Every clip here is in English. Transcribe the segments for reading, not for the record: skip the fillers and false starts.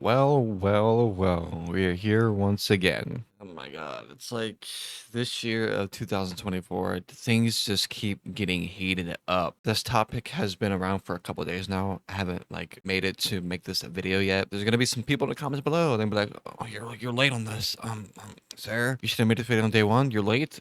Well, we're here once again. Oh my god, it's like this year of 2024, things just keep getting heated up. This topic has been around for a couple days now. I haven't made it to make this a video yet. There's gonna be some people in the comments below. They'll be like, "Oh, you're late on this. Sir, you should have made this video on day one. You're late.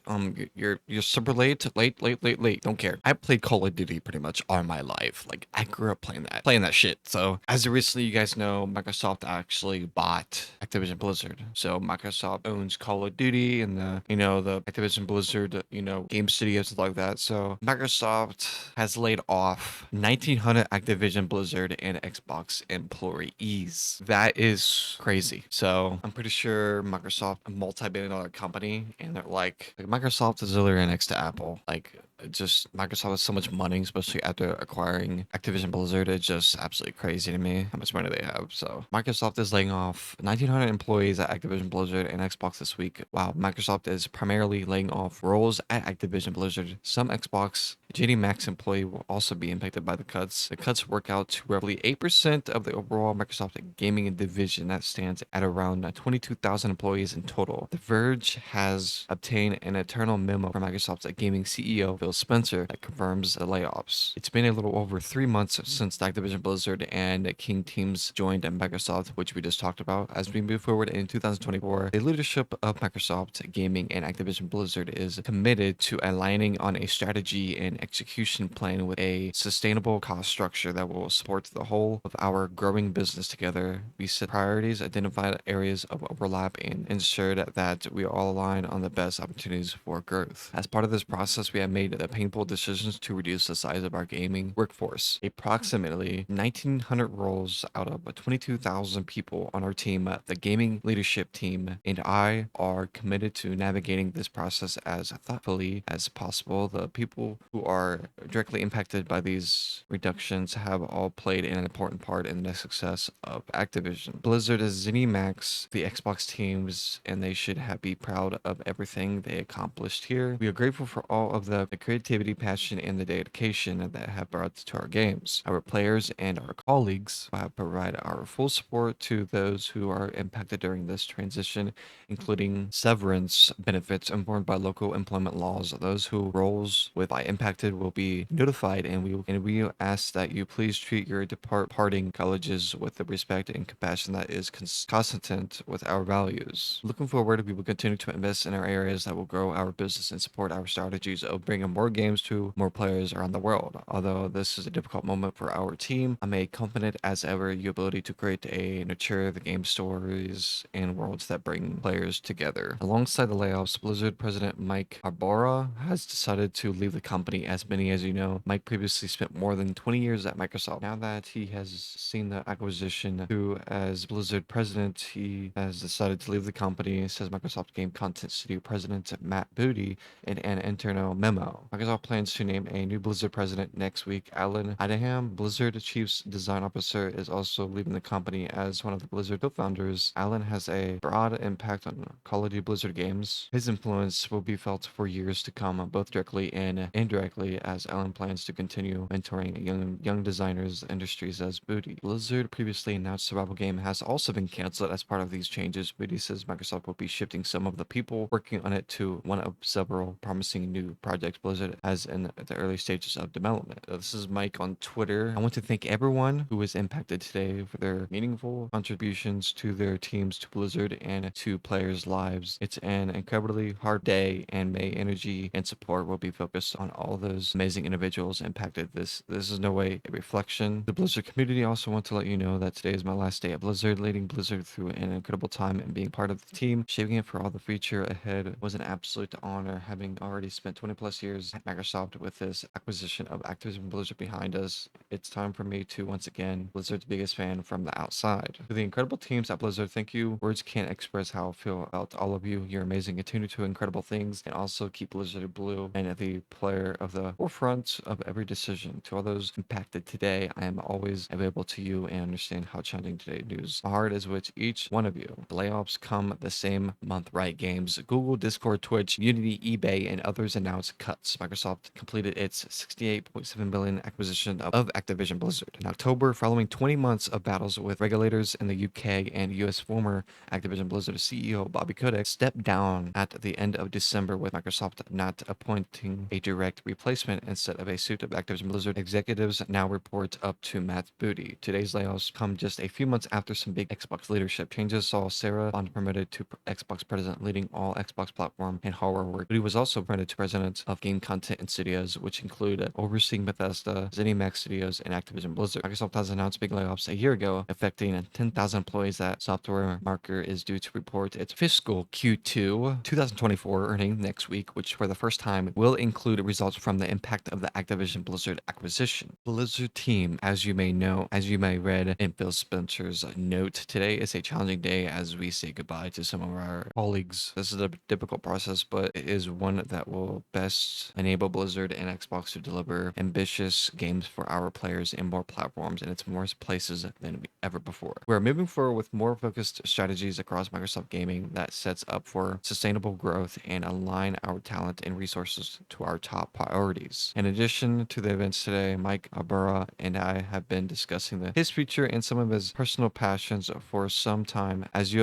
You're super late. Late. Don't care. I played Call of Duty pretty much all my life. Like I grew up playing that shit. So as of recently, you guys know, Microsoft actually bought Activision Blizzard. So Microsoft owns Call of Duty and the Activision Blizzard game studios and stuff like that. So Microsoft has laid off 1,900 Activision Blizzard and Xbox employees. That is crazy. So I'm pretty sure Microsoft, a multi-billion-dollar company, and they're like Microsoft is literally next to Apple. Like just Microsoft has so much money, especially after acquiring Activision Blizzard. It's just absolutely crazy to me how much money they have. So Microsoft is laying off 1,900 employees at Activision Blizzard and Xbox this week. While Microsoft is primarily laying off roles at Activision Blizzard, some Xbox JD Max employee will also be impacted by the cuts. The cuts work out to roughly 8% of the overall Microsoft gaming division that stands at around 22,000 employees in total. The Verge has obtained an internal memo from Microsoft's gaming CEO, Phil Spencer, that confirms the layoffs. It's been a little over 3 months since the Activision Blizzard and King teams joined Microsoft, which we just talked about. As we move forward in 2024, the leadership of Microsoft Gaming and Activision Blizzard is committed to aligning on a strategy and execution plan with a sustainable cost structure that will support the whole of our growing business together. We set priorities, identified areas of overlap, and ensured that we all align on the best opportunities for growth. As part of this process, we have made the painful decisions to reduce the size of our gaming workforce. Approximately 1,900 roles out of 22,000 people on our team, the gaming leadership team, and I are committed to navigating this process as thoughtfully as possible. The people who are directly impacted by these reductions have all played an important part in the success of Activision. Blizzard is ZeniMax, the Xbox teams, and they should be proud of everything they accomplished here. We are grateful for all of the creativity, passion, and the dedication that have brought to our games. Our players and our colleagues have provided our full support to those who are impacted during this transition, including severance benefits informed by local employment laws. Those who roles with by impacted will be notified, and we ask that you please treat your departing colleagues with the respect and compassion that is consistent with our values. Looking forward, we will continue to invest in our areas that will grow our business and support our strategies of bringing more games to more players around the world. Although this is a difficult moment for our team, I'm confident as ever your ability to create a nurture the game stories and worlds that bring players together. Alongside the layoffs, Blizzard President Mike Arbora has decided to leave the company. As many as you know, Mike previously spent more than 20 years at Microsoft. Now that he has seen the acquisition, who as Blizzard president, he has decided to leave the company, says Microsoft Game Content Studio President Matt Booty in an internal memo. Microsoft plans to name a new Blizzard president next week. Alan Idaham, Blizzard Chief Design Officer, is also leaving the company as one of the Blizzard co-founders. Alan has a broad impact on Call of Duty Blizzard games. His influence will be felt for years to come, both directly and indirectly, as Alan plans to continue mentoring young designers industries as Booty. Blizzard previously announced the rival game has also been canceled as part of these changes. Booty says Microsoft will be shifting some of the people working on it to one of several promising new projects Blizzard has in the early stages of development. This is Mike on Twitter. I want to thank everyone who was impacted today for their meaningful contributions to their teams, to Blizzard, and to players' lives. It's an incredibly hard day, and may energy and support will be focused on all those amazing individuals impacted. This is no way a reflection. The Blizzard community also want to let you know that today is my last day at Blizzard. Leading Blizzard through an incredible time and being part of the team, shaping it for all the future ahead was an absolute honor. Having already spent 20 plus years at Microsoft with this acquisition of Activision Blizzard behind us, it's time for me to once again Blizzard's biggest fan from the outside. To the incredible teams at Blizzard, thank you. Words can't express how I feel about all of you. You're amazing. Continue to incredible things, and also keep Blizzard blue and the player of the forefront of every decision. To all those impacted today, I am always available to you and understand how challenging today's news. My heart is with each one of you. The layoffs come the same month, right? Games, Google, Discord, Twitch, Unity, eBay, and others announce cuts. months, Microsoft completed its $68.7 billion acquisition of Activision Blizzard. In October, following 20 months of battles with regulators in the UK and US, former Activision Blizzard CEO Bobby Kotick stepped down at the end of December, with Microsoft not appointing a direct replacement. Instead of a suit of Activision Blizzard executives now report up to Matt Booty. Today's layoffs come just a few months after some big Xbox leadership changes saw Sarah Bond promoted to Xbox president, leading all Xbox platform and hardware work. Booty was also promoted to president of game content and studios, which include overseeing Bethesda, ZeniMax Studios, and Activision Blizzard. Microsoft has announced big layoffs a year ago, affecting 10,000 employees. That Software Marker is due to report its fiscal Q2 2024 earnings next week, which for the first time will include results from the impact of the Activision Blizzard acquisition. Blizzard team, as you may know, as you may read in Phil Spencer's note, today is a challenging day as we say goodbye to some of our colleagues. This is a difficult process, but it is one that will best enable Blizzard and Xbox to deliver ambitious games for our players in more platforms and its more places than ever before. We're moving forward with more focused strategies across Microsoft Gaming that sets up for sustainable growth and align our talent and resources to our top priorities. In addition to the events today, Mike Abura and I have been discussing his future and some of his personal passions for some time. As you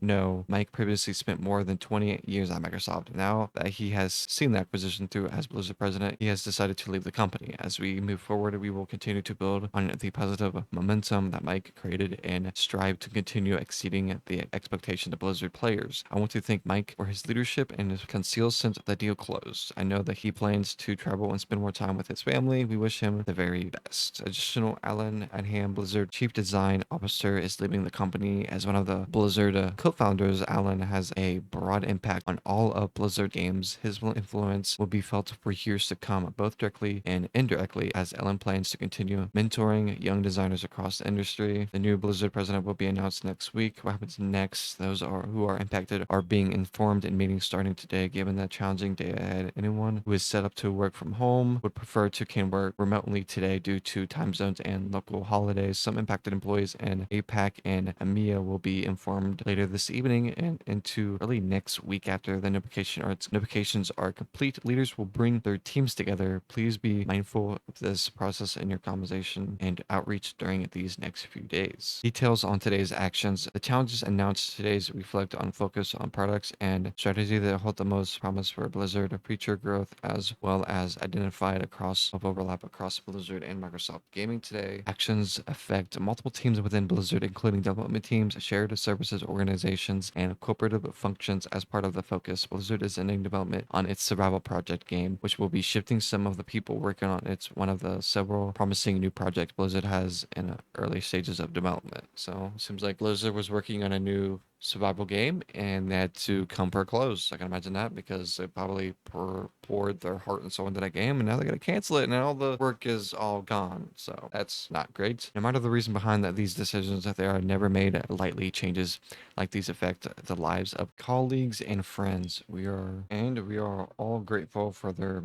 know, Mike previously spent more than 28 years at Microsoft. Now that he has seen the acquisition through as Blizzard president, he has decided to leave the company. As we move forward, we will continue to build on the positive momentum that Mike created and strive to continue exceeding the expectations of Blizzard players. I want to thank Mike for his leadership and his concealed since the deal closed. I know that he plans to travel and spend more time with his family. We wish him the very best. Additional, Alan Adham, Blizzard Chief Design Officer, is leaving the company. As one of the Blizzard co-founders, Alan has a broad impact on all of Blizzard games. His influence will be felt for years to come, both directly and indirectly, as Alan plans to continue mentoring young designers across the industry. The new Blizzard president will be announced next week. What happens next? Those who are impacted are being informed in meetings starting today. Given that challenging day ahead, anyone who is set up to work from home would prefer to can work remotely today due to time zones and local holidays. Some impacted employees in APAC and EMEA will be informed later this evening and into early next week after the notifications are complete. Leaders will bring their teams together. Please be mindful of this process in your conversation and outreach during these next few days. Details on today's actions. The challenges announced today reflect on focus on products and strategy that hold the most promise for Blizzard future growth, as well as identified across of overlap across Blizzard and Microsoft Gaming today. Actions affect multiple teams within Blizzard, including development teams, shared services organizations, and cooperative functions. As part of the focus, Blizzard is ending development on its survival project game, which will be shifting some of the people working on it. It's one of the several promising new projects Blizzard has in early stages of development. So it seems like Blizzard was working on a new survival game and they had to come for a close. I can imagine that because they probably poured their heart and soul into that game, and now they gotta cancel it and all the work is all gone. So that's not great. No matter the reason behind these decisions, that they are never made lightly. Changes like these affect the lives of colleagues and friends. We are all grateful for their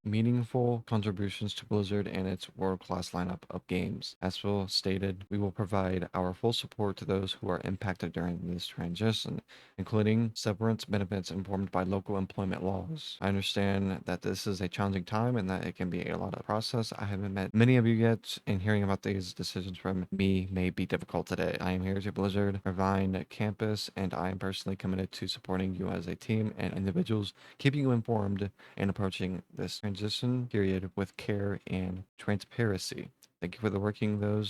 meaningful contributions to Blizzard and its world-class lineup of games. As Phil stated, we will provide our full support to those who are impacted during this transition, including severance benefits informed by local employment laws. I understand that this is a challenging time and that it can be a lot of process. I haven't met many of you yet, and hearing about these decisions from me may be difficult today. I am here to Blizzard Irvine campus, and I am personally committed to supporting you as a team and individuals, keeping you informed and approaching this transition period with care and transparency. Thank you for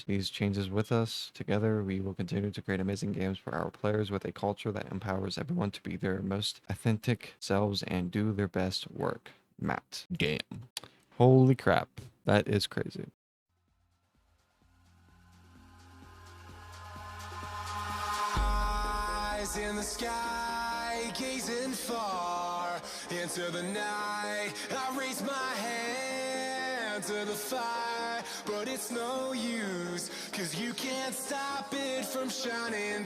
these changes with us. Together, we will continue to create amazing games for our players with a culture that empowers everyone to be their most authentic selves and do their best work. Matt. Damn. Holy crap. That is crazy. Eyes in the sky, gazing far into the night. I raise my hand to the fire, but it's no use, 'cause you can't stop it from shining